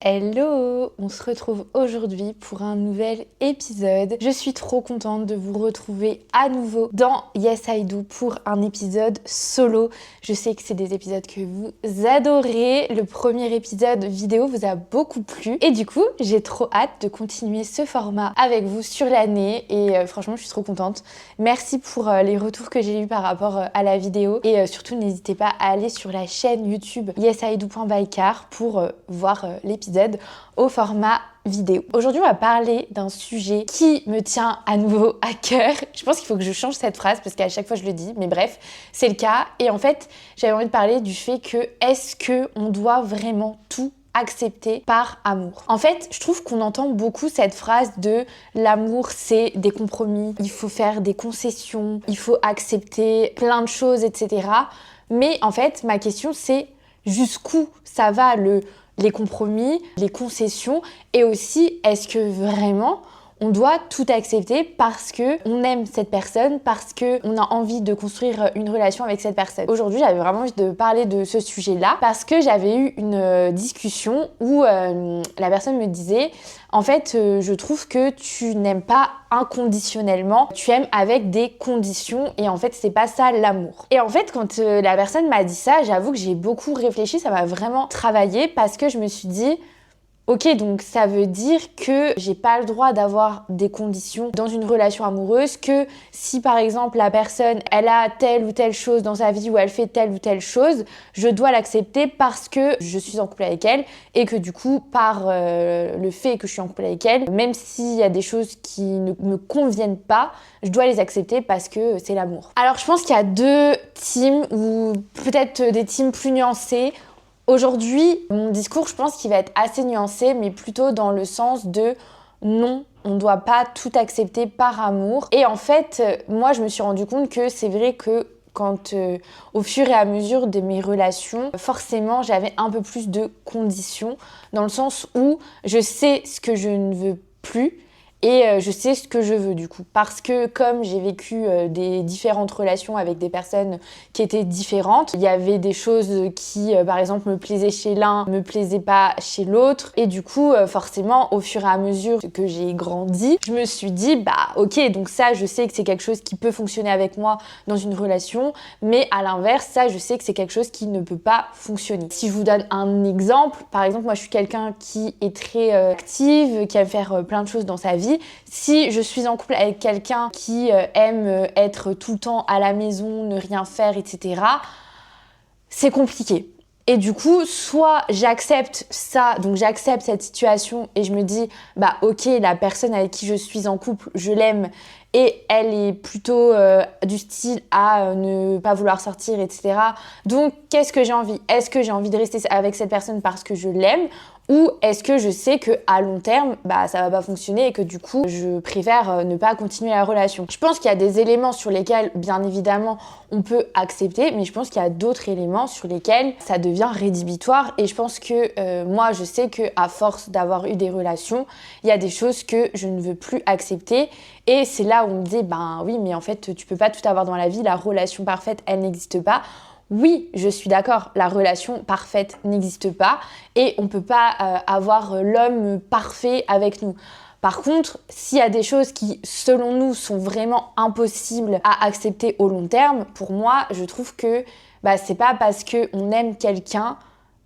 Hello! On se retrouve aujourd'hui pour un nouvel épisode. Je suis trop contente de vous retrouver à nouveau dans Yes I Do pour un épisode solo. Je sais que c'est des épisodes que vous adorez. Le premier épisode vidéo vous a beaucoup plu et du coup, j'ai trop hâte de continuer ce format avec vous sur l'année et franchement, je suis trop contente. Merci pour les retours que j'ai eus par rapport à la vidéo et surtout, n'hésitez pas à aller sur la chaîne YouTube yesido.bycar pour voir l'épisode au format vidéo. Aujourd'hui, on va parler d'un sujet qui me tient à nouveau à cœur. Je pense qu'il faut que je change cette phrase parce qu'à chaque fois je le dis, mais bref, c'est le cas. Et en fait, j'avais envie de parler du fait que est-ce qu'on doit vraiment tout accepter par amour? En fait, je trouve qu'on entend beaucoup cette phrase de l'amour, c'est des compromis, il faut faire des concessions, il faut accepter plein de choses, etc. Mais en fait, ma question c'est jusqu'où ça va les compromis, les concessions et aussi est-ce que vraiment on doit tout accepter parce qu'on aime cette personne, parce qu'on a envie de construire une relation avec cette personne. Aujourd'hui, j'avais vraiment envie de parler de ce sujet-là parce que j'avais eu une discussion où la personne me disait en fait, je trouve que tu n'aimes pas inconditionnellement, tu aimes avec des conditions et en fait, c'est pas ça l'amour. Et en fait, quand la personne m'a dit ça, j'avoue que j'ai beaucoup réfléchi, ça m'a vraiment travaillé parce que je me suis dit ok, donc ça veut dire que j'ai pas le droit d'avoir des conditions dans une relation amoureuse, que si par exemple la personne, elle a telle ou telle chose dans sa vie ou elle fait telle ou telle chose, je dois l'accepter parce que je suis en couple avec elle et que du coup, par le fait que je suis en couple avec elle, même s'il y a des choses qui ne me conviennent pas, je dois les accepter parce que c'est l'amour. Alors je pense qu'il y a deux teams ou peut-être des teams plus nuancés. Aujourd'hui, mon discours, je pense qu'il va être assez nuancé, mais plutôt dans le sens de non, on ne doit pas tout accepter par amour. Et en fait, moi, je me suis rendu compte que c'est vrai que quand, au fur et à mesure de mes relations, forcément, j'avais un peu plus de conditions, dans le sens où je sais ce que je ne veux plus. Et je sais ce que je veux du coup. Parce que comme j'ai vécu des différentes relations avec des personnes qui étaient différentes, il y avait des choses qui, par exemple, me plaisaient chez l'un, me plaisaient pas chez l'autre. Et du coup, forcément, au fur et à mesure que j'ai grandi, je me suis dit, bah ok, donc ça, je sais que c'est quelque chose qui peut fonctionner avec moi dans une relation. Mais à l'inverse, ça, je sais que c'est quelque chose qui ne peut pas fonctionner. Si je vous donne un exemple, par exemple, moi, je suis quelqu'un qui est très active, qui aime faire plein de choses dans sa vie. Si je suis en couple avec quelqu'un qui aime être tout le temps à la maison, ne rien faire, etc., c'est compliqué. Et du coup, soit j'accepte ça, donc j'accepte cette situation et je me dis, bah ok, la personne avec qui je suis en couple, je l'aime et elle est plutôt du style à ne pas vouloir sortir, etc. Donc, qu'est-ce que j'ai envie? Est-ce que j'ai envie de rester avec cette personne parce que je l'aime? Ou est-ce que je sais qu'à long terme, bah, ça va pas fonctionner et que du coup, je préfère ne pas continuer la relation? Je pense qu'il y a des éléments sur lesquels, bien évidemment, on peut accepter, mais je pense qu'il y a d'autres éléments sur lesquels ça devient rédhibitoire. Et je pense que moi, je sais qu'à force d'avoir eu des relations, il y a des choses que je ne veux plus accepter. Et c'est là où on me dit, ben oui, mais en fait, tu peux pas tout avoir dans la vie, la relation parfaite, elle n'existe pas. Oui, je suis d'accord, la relation parfaite n'existe pas et on peut pas avoir l'homme parfait avec nous. Par contre, s'il y a des choses qui, selon nous, sont vraiment impossibles à accepter au long terme, pour moi, je trouve que c'est pas parce qu'on aime quelqu'un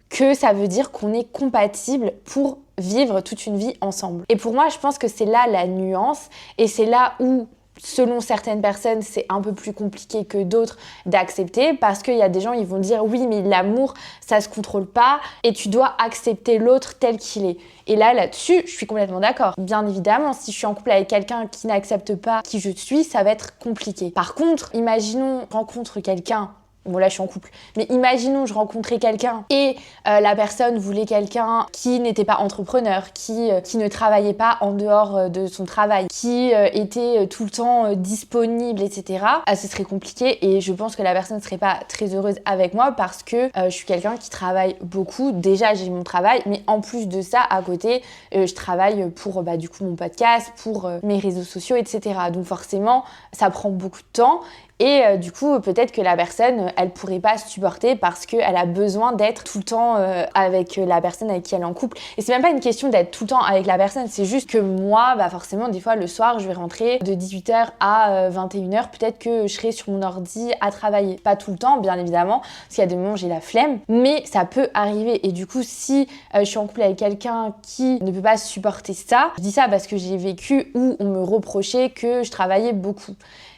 que ça veut dire qu'on est compatible pour vivre toute une vie ensemble. Et pour moi, je pense que c'est là la nuance et c'est là où selon certaines personnes, c'est un peu plus compliqué que d'autres d'accepter parce qu'il y a des gens, ils vont dire oui, mais l'amour, ça se contrôle pas et tu dois accepter l'autre tel qu'il est. Et là-dessus, je suis complètement d'accord. Bien évidemment, si je suis en couple avec quelqu'un qui n'accepte pas qui je suis, ça va être compliqué. Par contre, imaginons, je rencontre quelqu'un. Bon là je suis en couple, mais imaginons je rencontrais quelqu'un et la personne voulait quelqu'un qui n'était pas entrepreneur, qui ne travaillait pas en dehors de son travail, qui était tout le temps disponible, etc. Ce serait compliqué et je pense que la personne ne serait pas très heureuse avec moi parce que je suis quelqu'un qui travaille beaucoup. Déjà j'ai mon travail, mais en plus de ça, à côté, je travaille pour du coup mon podcast, pour mes réseaux sociaux, etc. Donc forcément, ça prend beaucoup de temps. Et du coup, peut-être que la personne, elle pourrait pas supporter parce qu'elle a besoin d'être tout le temps avec la personne avec qui elle est en couple. Et c'est même pas une question d'être tout le temps avec la personne, c'est juste que moi, forcément, des fois, le soir, je vais rentrer de 18h à 21h. Peut-être que je serai sur mon ordi à travailler. Pas tout le temps, bien évidemment, parce qu'il y a des moments où j'ai la flemme, mais ça peut arriver. Et du coup, si je suis en couple avec quelqu'un qui ne peut pas supporter ça, je dis ça parce que j'ai vécu où on me reprochait que je travaillais beaucoup.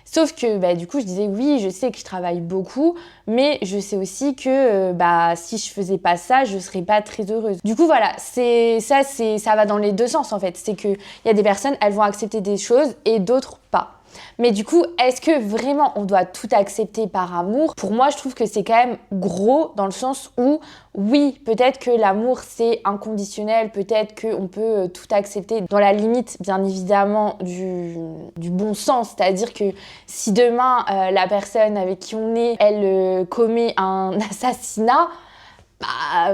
Sauf que du coup je disais oui, je sais que je travaille beaucoup, mais je sais aussi que si je faisais pas ça, je serais pas très heureuse. Du coup voilà, ça va dans les deux sens en fait. C'est que il y a des personnes, elles vont accepter des choses et d'autres pas. Mais du coup, est-ce que vraiment on doit tout accepter par amour? Pour moi, je trouve que c'est quand même gros dans le sens où, oui, peut-être que l'amour c'est inconditionnel, peut-être qu'on peut tout accepter dans la limite, bien évidemment, du bon sens. C'est-à-dire que si demain, la personne avec qui on est, elle commet un assassinat,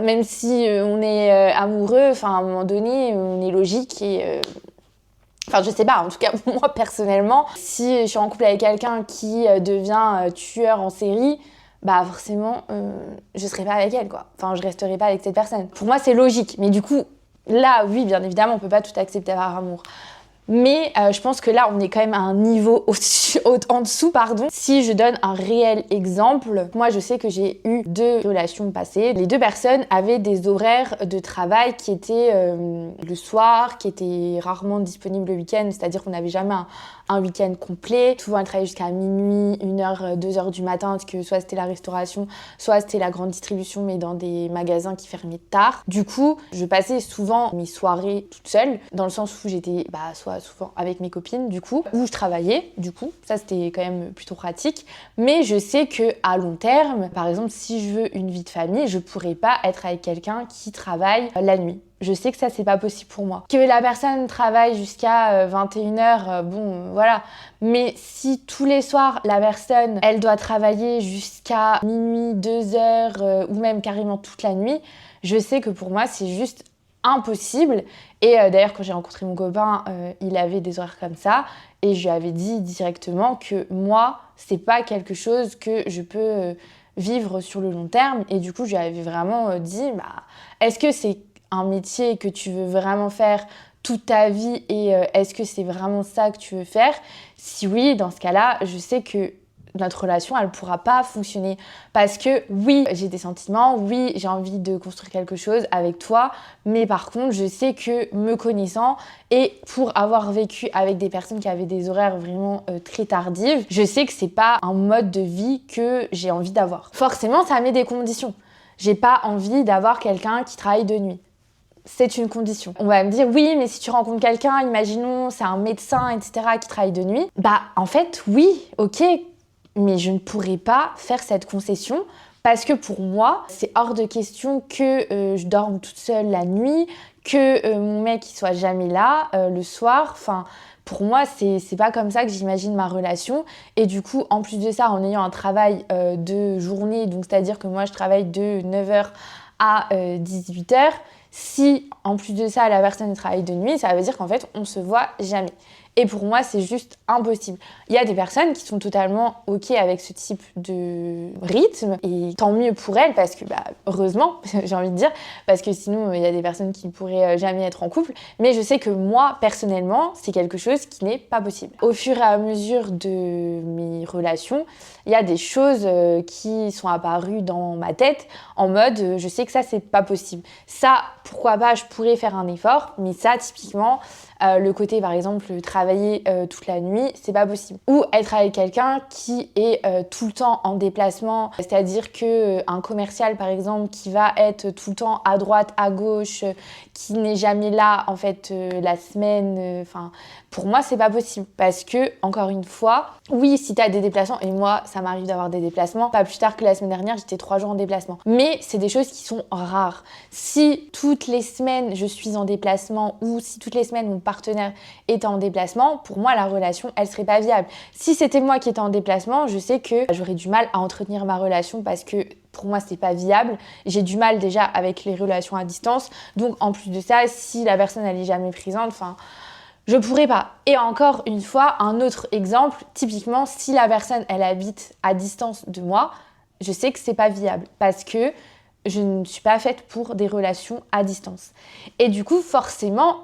même si on est amoureux, à un moment donné, on est logique et... Enfin, je sais pas, en tout cas, moi, personnellement, si je suis en couple avec quelqu'un qui devient tueur en série, forcément, je serai pas avec elle, quoi. Enfin, je resterai pas avec cette personne. Pour moi, c'est logique. Mais du coup, là, oui, bien évidemment, on peut pas tout accepter par amour. Mais je pense que là, on est quand même à un niveau en dessous, pardon. Si je donne un réel exemple, moi, je sais que j'ai eu 2 relations passées. Les 2 personnes avaient des horaires de travail qui étaient le soir, qui étaient rarement disponibles le week-end, c'est-à-dire qu'on n'avait jamais un week-end complet. Souvent, elles travaillaient jusqu'à minuit, 1h, 2h du matin, parce que soit c'était la restauration, soit c'était la grande distribution, mais dans des magasins qui fermaient tard. Du coup, je passais souvent mes soirées toute seule, dans le sens où j'étais soit souvent avec mes copines, du coup, où je travaillais, du coup. Ça, c'était quand même plutôt pratique. Mais je sais qu'à long terme, par exemple, si je veux une vie de famille, je pourrais pas être avec quelqu'un qui travaille la nuit. Je sais que ça, c'est pas possible pour moi. Que la personne travaille jusqu'à 21h, voilà. Mais si tous les soirs, la personne, elle doit travailler jusqu'à minuit, 2h, ou même carrément toute la nuit, je sais que pour moi, c'est juste impossible. Et d'ailleurs, quand j'ai rencontré mon copain, il avait des horaires comme ça. Et je lui avais dit directement que moi, c'est pas quelque chose que je peux vivre sur le long terme. Et du coup, je lui avais vraiment dit, est-ce que c'est un métier que tu veux vraiment faire toute ta vie et est-ce que c'est vraiment ça que tu veux faire? Si oui, dans ce cas-là, je sais que notre relation, elle pourra pas fonctionner parce que oui, j'ai des sentiments, oui, j'ai envie de construire quelque chose avec toi, mais par contre, je sais que me connaissant et pour avoir vécu avec des personnes qui avaient des horaires vraiment très tardives, je sais que c'est pas un mode de vie que j'ai envie d'avoir. Forcément, ça met des conditions. J'ai pas envie d'avoir quelqu'un qui travaille de nuit. C'est une condition. On va me dire, oui, mais si tu rencontres quelqu'un, imaginons, c'est un médecin, etc., qui travaille de nuit. En fait, oui, ok, mais je ne pourrais pas faire cette concession parce que pour moi, c'est hors de question que je dorme toute seule la nuit, que mon mec il soit jamais là le soir. Enfin, pour moi, c'est pas comme ça que j'imagine ma relation. Et du coup, en plus de ça, en ayant un travail de journée, donc c'est-à-dire que moi, je travaille de 9h à 18h, si en plus de ça, la personne travaille de nuit, ça veut dire qu'en fait, on se voit jamais. Et pour moi, c'est juste impossible. Il y a des personnes qui sont totalement OK avec ce type de rythme, et tant mieux pour elles, parce que, heureusement, j'ai envie de dire, parce que sinon, il y a des personnes qui ne pourraient jamais être en couple. Mais je sais que moi, personnellement, c'est quelque chose qui n'est pas possible. Au fur et à mesure de mes relations, il y a des choses qui sont apparues dans ma tête, en mode, je sais que ça, c'est pas possible. Ça, pourquoi pas, je pourrais faire un effort, mais ça, typiquement, le côté, par exemple, travailler toute la nuit, c'est pas possible. Ou être avec quelqu'un qui est tout le temps en déplacement, c'est-à-dire que un commercial, par exemple, qui va être tout le temps à droite, à gauche, qui n'est jamais là, en fait, la semaine, pour moi, c'est pas possible. Parce que, encore une fois, oui, si t'as des déplacements, et moi, ça m'arrive d'avoir des déplacements, pas plus tard que la semaine dernière, j'étais 3 jours en déplacement. Mais c'est des choses qui sont rares. Si toutes les semaines, je suis en déplacement, ou si toutes les semaines, mon partenaire est en déplacement, pour moi, la relation, elle serait pas viable. Si c'était moi qui étais en déplacement, je sais que j'aurais du mal à entretenir ma relation parce que pour moi, c'est pas viable. J'ai du mal déjà avec les relations à distance. Donc, en plus de ça, si la personne, elle est jamais présente, Je pourrais pas. Et encore une fois, un autre exemple, typiquement, si la personne, elle habite à distance de moi, je sais que c'est pas viable parce que je ne suis pas faite pour des relations à distance. Et du coup, forcément,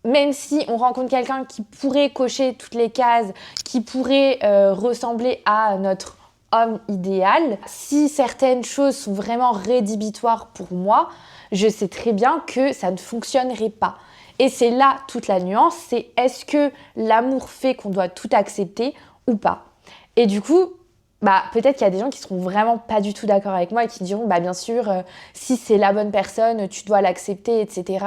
même si on rencontre quelqu'un qui pourrait cocher toutes les cases, qui pourrait ressembler à notre homme idéal, si certaines choses sont vraiment rédhibitoires pour moi, je sais très bien que ça ne fonctionnerait pas. Et c'est là toute la nuance, c'est est-ce que l'amour fait qu'on doit tout accepter ou pas? Et du coup, peut-être qu'il y a des gens qui seront vraiment pas du tout d'accord avec moi et qui diront bien sûr si c'est la bonne personne tu dois l'accepter, etc.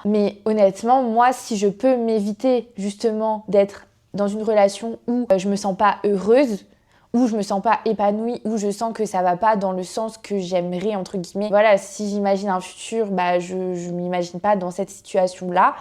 Mais honnêtement, moi, si je peux m'éviter justement d'être dans une relation où je me sens pas heureuse, où je me sens pas épanouie, où je sens que ça va pas dans le sens que j'aimerais, entre guillemets, voilà, si j'imagine un futur, je m'imagine pas dans cette situation là,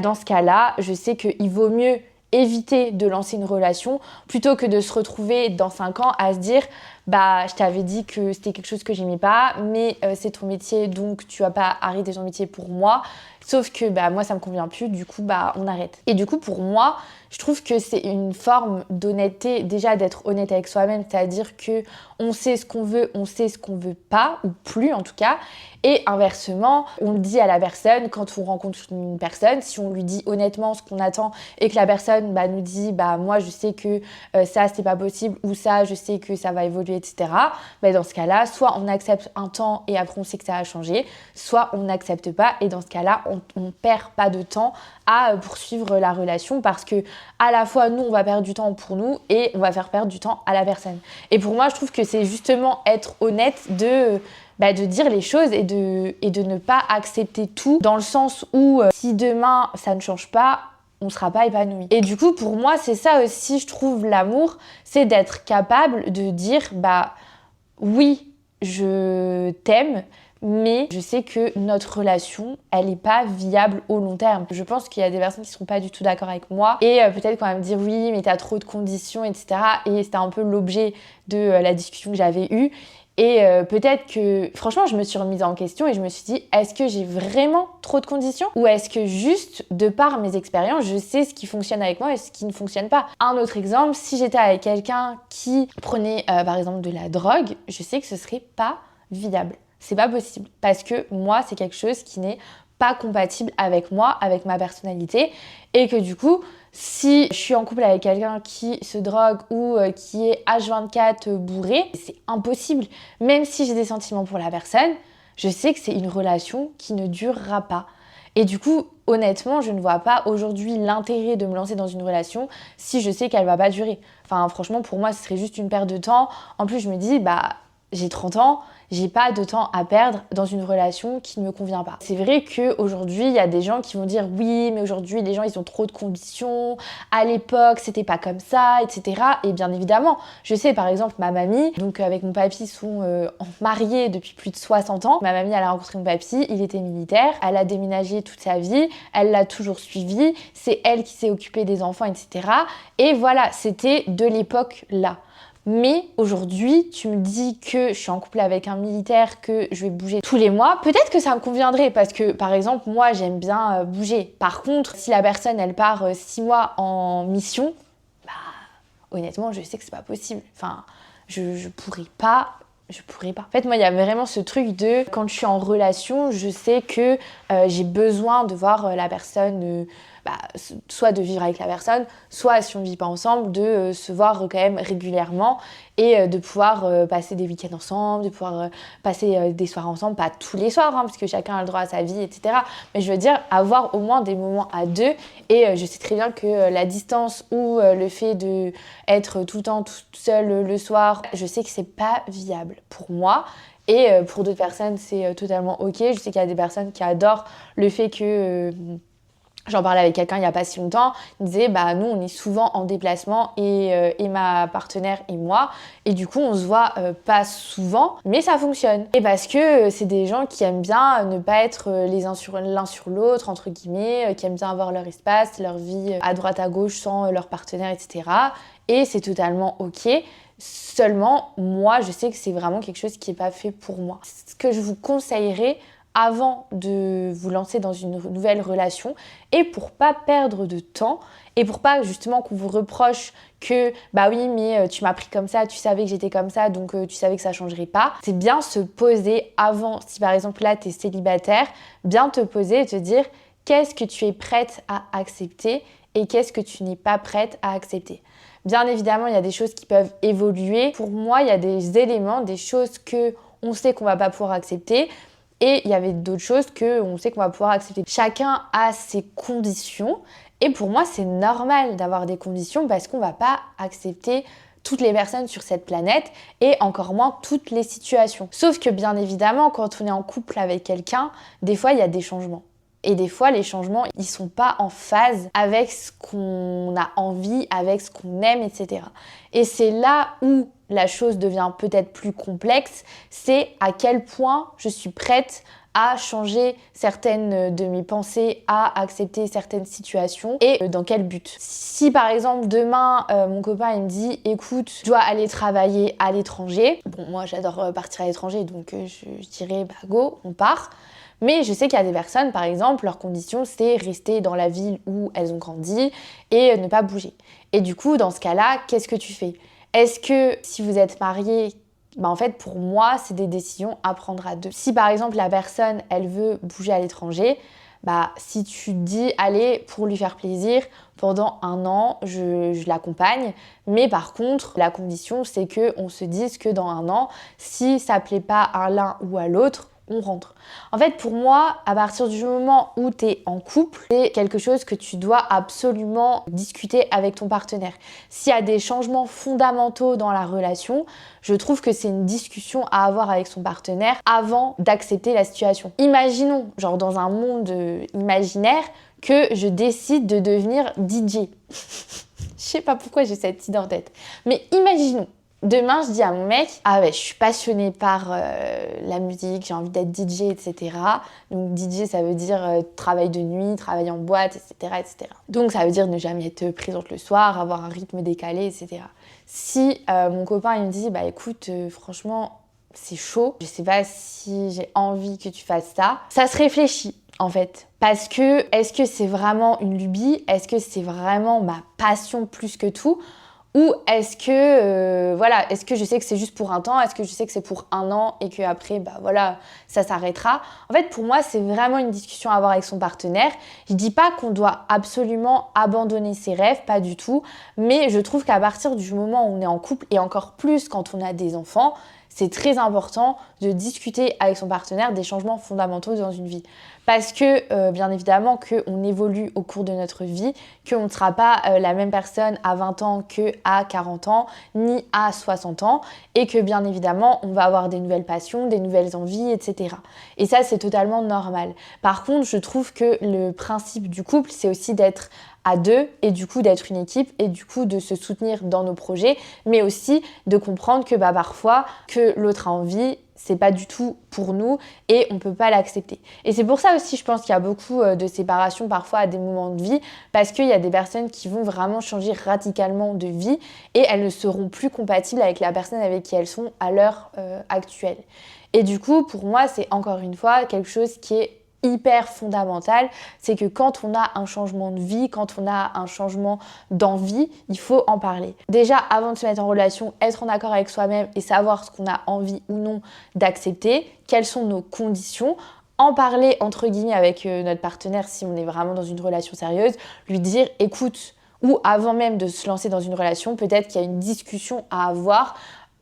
dans ce cas là je sais qu'il vaut mieux éviter de lancer une relation plutôt que de se retrouver dans 5 ans à se dire je t'avais dit que c'était quelque chose que j'aimais pas, mais c'est ton métier, donc tu vas pas arrêter ton métier pour moi, sauf que moi ça me convient plus, du coup on arrête. Et du coup pour moi je trouve que c'est une forme d'honnêteté, déjà d'être honnête avec soi-même, c'est-à-dire que on sait ce qu'on veut, on sait ce qu'on veut pas, ou plus en tout cas. Et inversement, on le dit à la personne quand on rencontre une personne, si on lui dit honnêtement ce qu'on attend et que la personne nous dit moi je sais que ça c'est pas possible ou ça je sais que ça va évoluer, etc. Dans ce cas-là, soit on accepte un temps et après on sait que ça va changer, soit on n'accepte pas et dans ce cas-là, on perd pas de temps à poursuivre la relation parce que à la fois nous on va perdre du temps pour nous et on va faire perdre du temps à la personne. Et pour moi je trouve que c'est justement être honnête de dire les choses et de ne pas accepter tout dans le sens où si demain ça ne change pas, on sera pas épanoui. Et du coup pour moi c'est ça aussi je trouve l'amour, c'est d'être capable de dire oui je t'aime, mais je sais que notre relation, elle n'est pas viable au long terme. Je pense qu'il y a des personnes qui ne seront pas du tout d'accord avec moi et peut-être quand même dire oui, mais t'as trop de conditions, etc. Et c'était un peu l'objet de la discussion que j'avais eue. Et peut-être que, franchement, je me suis remise en question et je me suis dit, est-ce que j'ai vraiment trop de conditions? Ou est-ce que juste, de par mes expériences, je sais ce qui fonctionne avec moi et ce qui ne fonctionne pas? Un autre exemple, si j'étais avec quelqu'un qui prenait, par exemple, de la drogue, je sais que ce serait pas viable. C'est pas possible parce que moi, c'est quelque chose qui n'est pas compatible avec moi, avec ma personnalité et que du coup, si je suis en couple avec quelqu'un qui se drogue ou qui est H24 bourré, c'est impossible. Même si j'ai des sentiments pour la personne, je sais que c'est une relation qui ne durera pas. Et du coup, honnêtement, je ne vois pas aujourd'hui l'intérêt de me lancer dans une relation si je sais qu'elle va pas durer. Enfin, franchement, pour moi, ce serait juste une perte de temps. En plus, je me dis, j'ai 30 ans, j'ai pas de temps à perdre dans une relation qui ne me convient pas. C'est vrai qu'aujourd'hui, il y a des gens qui vont dire oui, mais aujourd'hui, les gens, ils ont trop de conditions. À l'époque, c'était pas comme ça, etc. Et bien évidemment, je sais, par exemple, ma mamie, donc avec mon papy, sont mariés depuis plus de 60 ans. Ma mamie, elle a rencontré mon papy, il était militaire. Elle a déménagé toute sa vie. Elle l'a toujours suivi. C'est elle qui s'est occupée des enfants, etc. Et voilà, c'était de l'époque là. Mais aujourd'hui, tu me dis que je suis en couple avec un militaire, que je vais bouger tous les mois. Peut-être que ça me conviendrait parce que, par exemple, moi, j'aime bien bouger. Par contre, si la personne, elle part 6 mois en mission, honnêtement, je sais que c'est pas possible. Enfin, je pourrais pas. Je pourrais pas. En fait, moi, il y a vraiment ce truc de quand je suis en relation, je sais que j'ai besoin de voir la personne, soit de vivre avec la personne, soit si on ne vit pas ensemble, de se voir quand même régulièrement et de pouvoir passer des week-ends ensemble, de pouvoir passer des soirs ensemble, pas tous les soirs, parce que chacun a le droit à sa vie, etc. Mais je veux dire, avoir au moins des moments à deux. Et je sais très bien que la distance ou le fait d'être tout le temps toute seule le soir, je sais que c'est pas viable pour moi. Et pour d'autres personnes, c'est totalement ok. Je sais qu'il y a des personnes qui adorent le fait que... J'en parlais avec quelqu'un il n'y a pas si longtemps, il disait nous on est souvent en déplacement et ma partenaire et moi et du coup on se voit pas souvent mais ça fonctionne. Et parce que c'est des gens qui aiment bien ne pas être l'un sur l'autre entre guillemets, qui aiment bien avoir leur espace, leur vie à droite à gauche sans leur partenaire, etc. Et c'est totalement ok. Seulement moi je sais que c'est vraiment quelque chose qui n'est pas fait pour moi. Ce que je vous conseillerais avant de vous lancer dans une nouvelle relation et pour pas perdre de temps et pour pas justement qu'on vous reproche que bah oui mais tu m'as pris comme ça, tu savais que j'étais comme ça donc tu savais que ça changerait pas. C'est bien se poser avant, si par exemple là t'es célibataire, bien te poser et te dire qu'est-ce que tu es prête à accepter et qu'est-ce que tu n'es pas prête à accepter. Bien évidemment, il y a des choses qui peuvent évoluer. Pour moi, il y a des éléments, des choses que on sait qu'on va pas pouvoir accepter et il y avait d'autres choses que on sait qu'on va pouvoir accepter. Chacun a ses conditions et pour moi, c'est normal d'avoir des conditions parce qu'on va pas accepter toutes les personnes sur cette planète et encore moins toutes les situations. Sauf que bien évidemment, quand on est en couple avec quelqu'un, des fois, il y a des changements. Et des fois, les changements, ils sont pas en phase avec ce qu'on a envie, avec ce qu'on aime, etc. Et c'est là où la chose devient peut-être plus complexe, c'est à quel point je suis prête à changer certaines de mes pensées, à accepter certaines situations et dans quel but. Si par exemple demain mon copain il me dit écoute je dois aller travailler à l'étranger, bon moi j'adore partir à l'étranger donc je dirais bah go on part. Mais je sais qu'il y a des personnes, par exemple, leur condition, c'est rester dans la ville où elles ont grandi et ne pas bouger. Et du coup, dans ce cas-là, qu'est-ce que tu fais? Est-ce que si vous êtes mariés, bah en fait, pour moi, c'est des décisions à prendre à deux. Si, par exemple, la personne, elle veut bouger à l'étranger, bah si tu te dis, allez, pour lui faire plaisir, pendant 1 an, je l'accompagne. Mais par contre, la condition, c'est qu'on se dise que dans 1 an, si ça plaît pas à l'un ou à l'autre, on rentre. En fait, pour moi, à partir du moment où tu es en couple, c'est quelque chose que tu dois absolument discuter avec ton partenaire. S'il y a des changements fondamentaux dans la relation, je trouve que c'est une discussion à avoir avec son partenaire avant d'accepter la situation. Imaginons, genre dans un monde imaginaire, que je décide de devenir DJ. Je sais pas pourquoi j'ai cette idée en tête. Mais imaginons. Demain, je dis à mon mec, ah ouais, je suis passionnée par la musique, j'ai envie d'être DJ, etc. Donc DJ, ça veut dire travail de nuit, travail en boîte, etc., etc. Donc ça veut dire ne jamais être présente le soir, avoir un rythme décalé, etc. Si mon copain il me dit, bah écoute, franchement, c'est chaud, je sais pas si j'ai envie que tu fasses ça, ça se réfléchit. En fait, parce que est-ce que c'est vraiment une lubie? Est-ce que c'est vraiment ma passion plus que tout? Ou est-ce que, est-ce que je sais que c'est juste pour un temps? Est-ce que je sais que c'est pour 1 an et qu'après, bah voilà, ça s'arrêtera? En fait, pour moi, c'est vraiment une discussion à avoir avec son partenaire. Je dis pas qu'on doit absolument abandonner ses rêves, pas du tout. Mais je trouve qu'à partir du moment où on est en couple, et encore plus quand on a des enfants, c'est très important de discuter avec son partenaire des changements fondamentaux dans une vie. Parce que, bien évidemment, qu'on évolue au cours de notre vie, qu'on ne sera pas la même personne à 20 ans qu'à 40 ans, ni à 60 ans, et que, bien évidemment, on va avoir des nouvelles passions, des nouvelles envies, etc. Et ça, c'est totalement normal. Par contre, je trouve que le principe du couple, c'est aussi d'être à deux et du coup d'être une équipe et du coup de se soutenir dans nos projets, mais aussi de comprendre que parfois que l'autre a envie, c'est pas du tout pour nous et on peut pas l'accepter. Et c'est pour ça aussi je pense qu'il y a beaucoup de séparations parfois à des moments de vie parce qu'il y a des personnes qui vont vraiment changer radicalement de vie et elles ne seront plus compatibles avec la personne avec qui elles sont à l'heure actuelle. Et du coup pour moi c'est encore une fois quelque chose qui est hyper fondamental, c'est que quand on a un changement de vie, quand on a un changement d'envie, il faut en parler. Déjà, avant de se mettre en relation, être en accord avec soi-même et savoir ce qu'on a envie ou non d'accepter, quelles sont nos conditions, en parler entre guillemets avec notre partenaire si on est vraiment dans une relation sérieuse, lui dire écoute, ou avant même de se lancer dans une relation, peut-être qu'il y a une discussion à avoir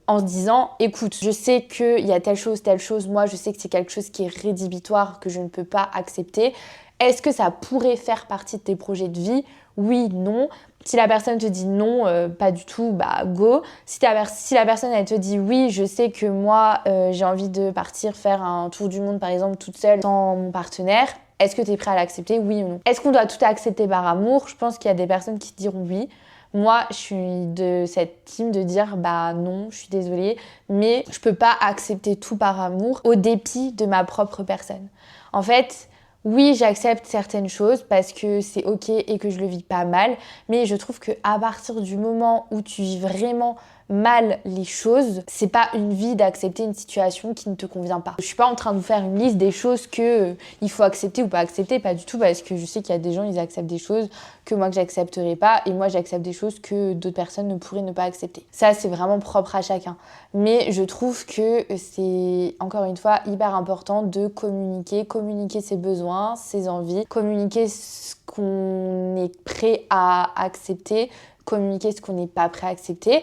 en se disant, écoute, je sais qu'il y a telle chose, moi je sais que c'est quelque chose qui est rédhibitoire, que je ne peux pas accepter. Est-ce que ça pourrait faire partie de tes projets de vie? Oui, non. Si la personne te dit non, pas du tout, bah go. Si la personne elle te dit oui, je sais que moi j'ai envie de partir faire un tour du monde par exemple toute seule sans mon partenaire, est-ce que tu es prêt à l'accepter? Oui ou non? Est-ce qu'on doit tout accepter par amour? Je pense qu'il y a des personnes qui diront oui. Moi, je suis de cette team de dire bah non, je suis désolée, mais je peux pas accepter tout par amour au dépit de ma propre personne. En fait, oui, j'accepte certaines choses parce que c'est ok et que je le vis pas mal, mais je trouve que à partir du moment où tu vis vraiment mal les choses, c'est pas une vie d'accepter une situation qui ne te convient pas. Je suis pas en train de vous faire une liste des choses que il faut accepter ou pas accepter, pas du tout, parce que je sais qu'il y a des gens, ils acceptent des choses que moi que j'accepterai pas, et moi j'accepte des choses que d'autres personnes ne pourraient ne pas accepter. Ça, c'est vraiment propre à chacun. Mais je trouve que c'est, encore une fois, hyper important de communiquer ses besoins, ses envies, communiquer ce qu'on est prêt à accepter, communiquer ce qu'on n'est pas prêt à accepter.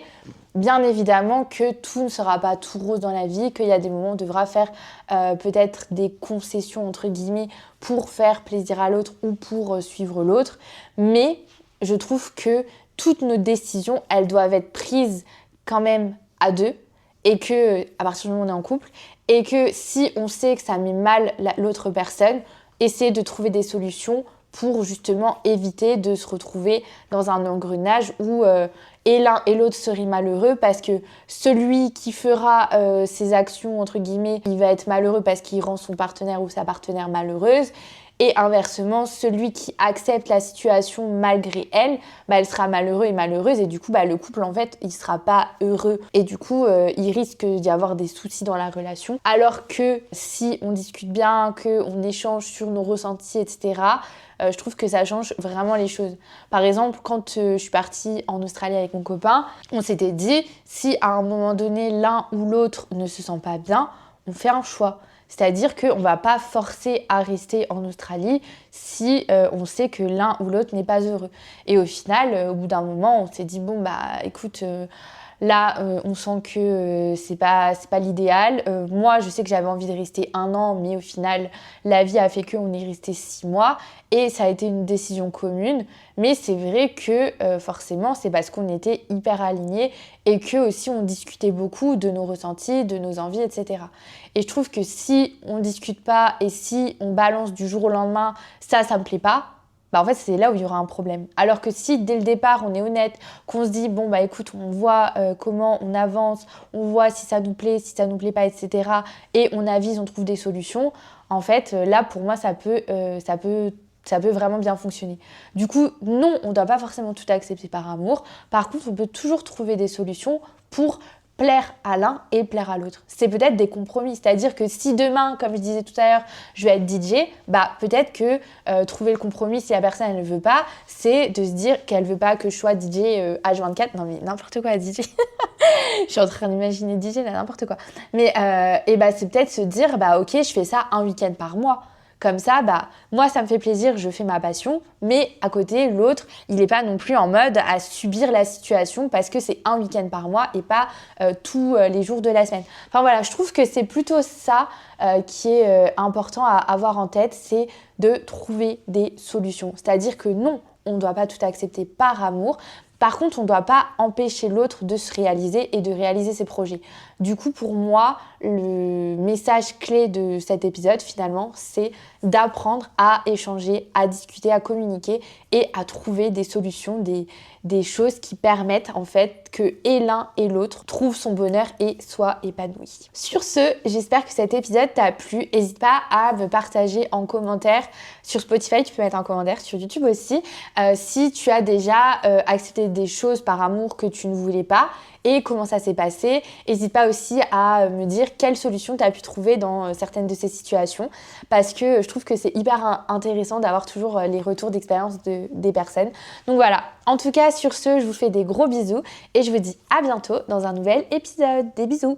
Bien évidemment que tout ne sera pas tout rose dans la vie, qu'il y a des moments où on devra faire peut-être des concessions entre guillemets pour faire plaisir à l'autre ou pour suivre l'autre. Mais je trouve que toutes nos décisions, elles doivent être prises quand même à deux, et que à partir du moment où on est en couple, et que si on sait que ça met mal l'autre personne, essayer de trouver des solutions pour justement éviter de se retrouver dans un engrenage où et l'un et l'autre seraient malheureux, parce que celui qui fera ses actions, entre guillemets, il va être malheureux parce qu'il rend son partenaire ou sa partenaire malheureuse. Et inversement, celui qui accepte la situation malgré elle, elle sera malheureux et malheureuse, et du coup, le couple, en fait, il sera pas heureux. Et du coup, il risque d'y avoir des soucis dans la relation. Alors que si on discute bien, qu'on échange sur nos ressentis, etc., je trouve que ça change vraiment les choses. Par exemple, quand je suis partie en Australie avec mon copain, on s'était dit, si à un moment donné, l'un ou l'autre ne se sent pas bien, on fait un choix. C'est-à-dire qu'on ne va pas forcer à rester en Australie si on sait que l'un ou l'autre n'est pas heureux. Et au final, au bout d'un moment, on s'est dit, bon, écoute, là, on sent que c'est pas l'idéal. Moi, je sais que j'avais envie de rester 1 an, mais au final, la vie a fait qu'on est resté 6 mois. Et ça a été une décision commune. Mais c'est vrai que forcément, c'est parce qu'on était hyper alignés et que aussi on discutait beaucoup de nos ressentis, de nos envies, etc. Et je trouve que si on discute pas et si on balance du jour au lendemain, ça me plaît pas, en fait, c'est là où il y aura un problème. Alors que si, dès le départ, on est honnête, qu'on se dit, bon, écoute, on voit comment on avance, on voit si ça nous plaît, si ça nous plaît pas, etc. Et on avise, on trouve des solutions. En fait, là, pour moi, ça peut vraiment bien fonctionner. Du coup, non, on ne doit pas forcément tout accepter par amour. Par contre, on peut toujours trouver des solutions pour plaire à l'un et plaire à l'autre. C'est peut-être des compromis. C'est-à-dire que si demain, comme je disais tout à l'heure, je vais être DJ, peut-être que trouver le compromis si la personne elle ne veut pas, c'est de se dire qu'elle ne veut pas que je sois DJ H24. Non mais n'importe quoi, DJ. Je suis en train d'imaginer DJ, n'importe quoi. Mais c'est peut-être se dire, ok, je fais ça un week-end par mois. Comme ça, moi, ça me fait plaisir, je fais ma passion, mais à côté, l'autre, il n'est pas non plus en mode à subir la situation parce que c'est un week-end par mois et pas tous les jours de la semaine. Enfin voilà, je trouve que c'est plutôt ça qui est important à avoir en tête, c'est de trouver des solutions. C'est-à-dire que non, on ne doit pas tout accepter par amour. Par contre, on ne doit pas empêcher l'autre de se réaliser et de réaliser ses projets. Du coup, pour moi, le message clé de cet épisode, finalement, c'est d'apprendre à échanger, à discuter, à communiquer et à trouver des solutions, des choses qui permettent en fait que et l'un et l'autre trouvent son bonheur et soit épanoui. Sur ce, j'espère que cet épisode t'a plu. N'hésite pas à me partager en commentaire sur Spotify, tu peux mettre un commentaire sur YouTube aussi, si tu as déjà accepté des choses par amour que tu ne voulais pas et comment ça s'est passé. N'hésite pas aussi à me dire quelle solution tu as pu trouver dans certaines de ces situations, parce que je trouve que c'est hyper intéressant d'avoir toujours les retours d'expérience des personnes. Donc voilà, en tout cas sur ce, je vous fais des gros bisous et je vous dis à bientôt dans un nouvel épisode. Des bisous!